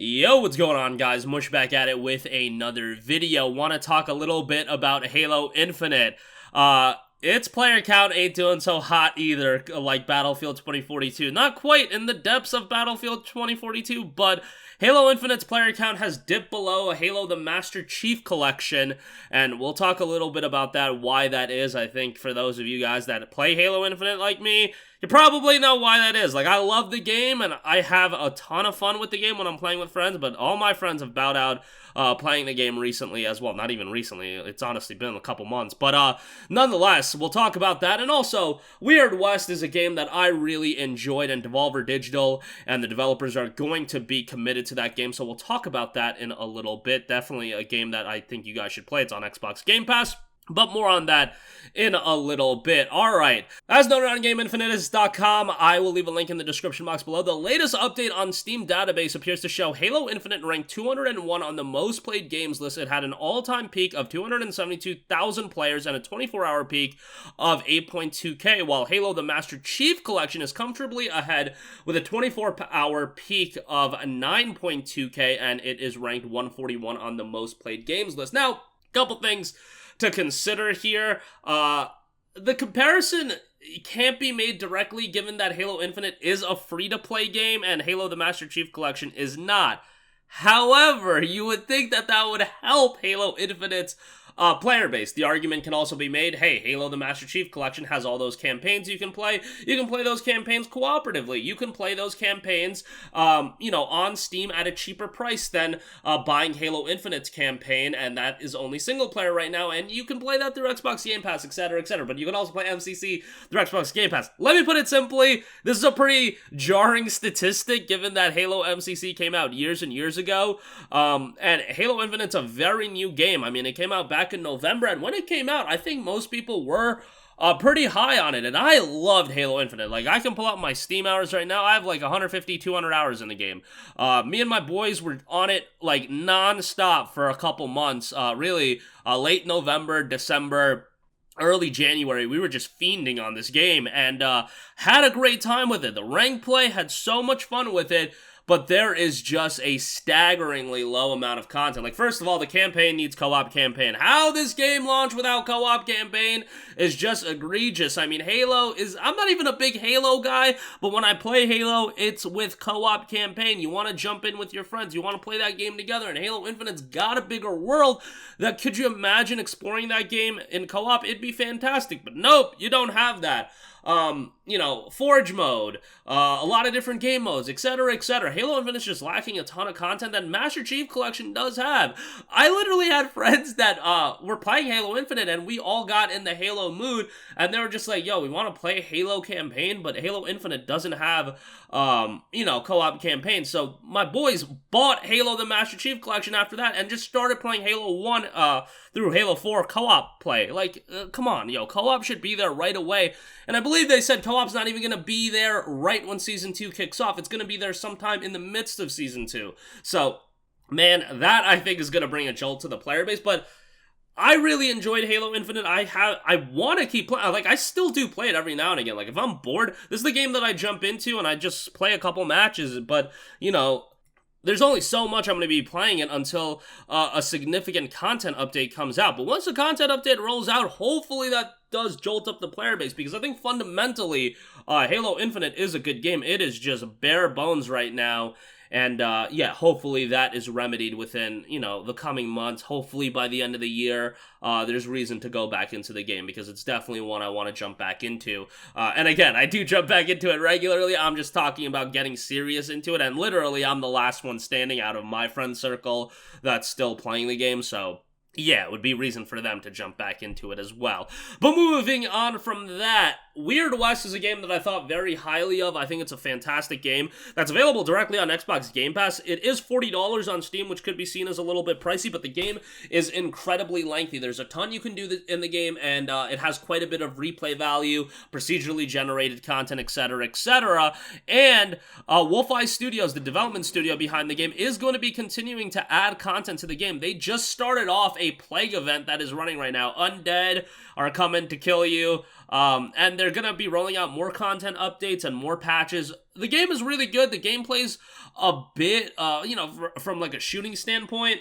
Yo, what's going on, guys? Mush back at it with another video. Want to talk a little bit about Halo Infinite. Its player count ain't doing so hot either, like Battlefield 2042. Not quite in the depths of Battlefield 2042, but Halo Infinite's player count has dipped below Halo the Master Chief Collection, and we'll talk a little bit about that, why that is. I think for those of you guys that play Halo Infinite like me, you probably know why that is. Like, I love the game, and I have a ton of fun with the game when I'm playing with friends, but all my friends have bowed out playing the game recently as well. Not even recently, it's honestly been a couple months, but nonetheless, we'll talk about that. And also, Weird West is a game that I really enjoyed, and Devolver Digital and the developers are going to be committed to that game, so we'll talk about that in a little bit. Definitely a game that I think you guys should play. It's on Xbox Game Pass. But more on that in a little bit. Alright, as noted on GameInfinitist.com, I will leave a link in the description box below. The latest update on Steam database appears to show Halo Infinite ranked 201 on the most played games list. It had an all-time peak of 272,000 players and a 24-hour peak of 8.2k, while Halo the Master Chief Collection is comfortably ahead with a 24-hour peak of 9.2k, and it is ranked 141 on the most played games list. Now, couple things to consider here. The comparison can't be made directly given that Halo Infinite is a free-to-play game and Halo the Master Chief Collection is not. However, you would think that that would help Halo Infinite's player base. The argument can also be made, hey, Halo the Master Chief Collection has all those campaigns you can play. You can play those campaigns cooperatively. You can play those campaigns, on Steam at a cheaper price than buying Halo Infinite's campaign, and that is only single player right now, and you can play that through Xbox Game Pass, etc., etc., but you can also play MCC through Xbox Game Pass. Let me put it simply, this is a pretty jarring statistic given that Halo MCC came out years and years ago, and Halo Infinite's a very new game. I mean, it came out back in November, and when it came out, I think most people were pretty high on it, and I loved Halo Infinite. Like, I can pull out my Steam hours right now. I have like 150, 200 hours in the game. Me and my boys were on it like non-stop for a couple months, really late November, December, early January. We were just fiending on this game and had a great time with it. The rank play, had so much fun with it, but there is just a staggeringly low amount of content. Like, first of all, the campaign needs co-op campaign. How this game launched without co-op campaign is just egregious. I mean, Halo is... I'm not even a big Halo guy, but when I play Halo, it's with co-op campaign. You want to jump in with your friends. You want to play that game together, and Halo Infinite's got a bigger world. That could you imagine exploring that game in co-op? It'd be fantastic, but nope, you don't have that. Forge mode, a lot of different game modes, etc., etc. Halo Infinite's just lacking a ton of content that Master Chief Collection does have. I literally had friends that were playing Halo Infinite, and we all got in the Halo mood, and they were just like, yo, we want to play Halo campaign, but Halo Infinite doesn't have, co-op campaign. So my boys bought Halo the Master Chief Collection after that, and just started playing Halo 1 through Halo 4 co-op play. Like, come on, co-op should be there right away. And I believe they said co-op's not even going to be there right when Season 2 kicks off. It's going to be there sometime in the midst of Season 2. So, man, that I think is going to bring a jolt to the player base. But I really enjoyed Halo Infinite. I want to keep playing. Like, I still do play it every now and again. Like, if I'm bored, this is the game that I jump into and I just play a couple matches. But, there's only so much I'm going to be playing it until a significant content update comes out. But once the content update rolls out, hopefully that does jolt up the player base, because I think fundamentally Halo Infinite is a good game. It is just bare bones right now. And, hopefully that is remedied within, the coming months. Hopefully by the end of the year, there's reason to go back into the game, because it's definitely one I want to jump back into. And again, I do jump back into it regularly. I'm just talking about getting serious into it, and literally I'm the last one standing out of my friend circle that's still playing the game, so... yeah, it would be reason for them to jump back into it as well. But moving on from that, Weird West is a game that I thought very highly of. I think it's a fantastic game that's available directly on Xbox Game Pass. It is $40 on Steam, which could be seen as a little bit pricey, but the game is incredibly lengthy. There's a ton you can do in the game, and it has quite a bit of replay value, procedurally generated content, etc., etc. And Wolf-Eye Studios, the development studio behind the game, is going to be continuing to add content to the game. They just started off a plague event that is running right now. Undead are coming to kill you, and they're gonna be rolling out more content updates and more patches the game is really good. The gameplay's a bit, you know, from like a shooting standpoint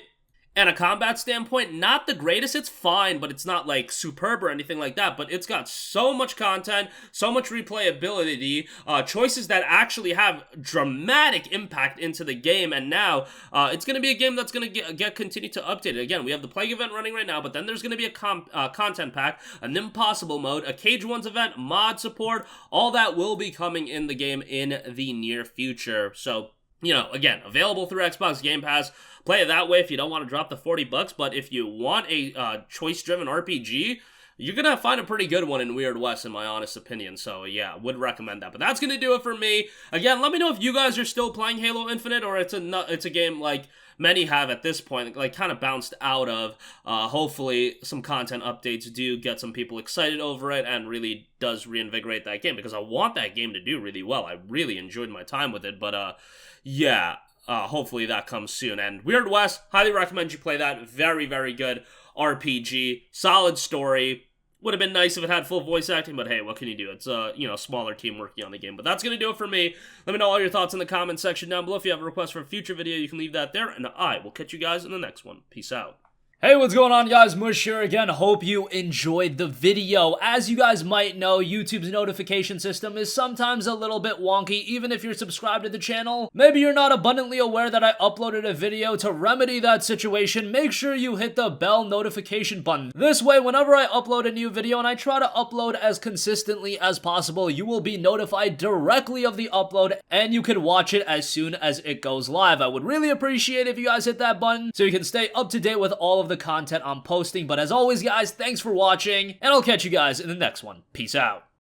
and a combat standpoint, not the greatest. It's fine, but it's not like superb or anything like that. But it's got so much content, so much replayability, choices that actually have dramatic impact into the game. And now it's going to be a game that's going to get continue to update it. Again, we have the Plague event running right now, but then there's going to be a content pack, an impossible mode, a Cage Ones event, mod support. All that will be coming in the game in the near future. So, you know, again, available through Xbox Game Pass. Play it that way if you don't want to drop the $40, but if you want a choice-driven RPG, you're going to find a pretty good one in Weird West, in my honest opinion. So, yeah, would recommend that. But that's going to do it for me. Again, let me know if you guys are still playing Halo Infinite, or it's a game like many have at this point, like kind of bounced out of. Hopefully, some content updates do get some people excited over it and really does reinvigorate that game, because I want that game to do really well. I really enjoyed my time with it, but, yeah. Hopefully that comes soon. And Weird West, highly recommend you play that. Very, very good RPG. Solid story. Would have been nice if it had full voice acting, but hey, what can you do? It's a, you know, smaller team working on the game. But that's going to do it for me. Let me know all your thoughts in the comment section down below. If you have a request for a future video, you can leave that there. And I will catch you guys in the next one. Peace out. Hey, what's going on, guys? Mush here again. Hope you enjoyed the video. As you guys might know, YouTube's notification system is sometimes a little bit wonky, even if you're subscribed to the channel. Maybe you're not abundantly aware that I uploaded a video. To remedy that situation, make sure you hit the bell notification button. This way, whenever I upload a new video, and I try to upload as consistently as possible, you will be notified directly of the upload, and you can watch it as soon as it goes live. I would really appreciate if you guys hit that button so you can stay up to date with all of the content I'm posting. But as always, guys, thanks for watching, and I'll catch you guys in the next one. Peace out.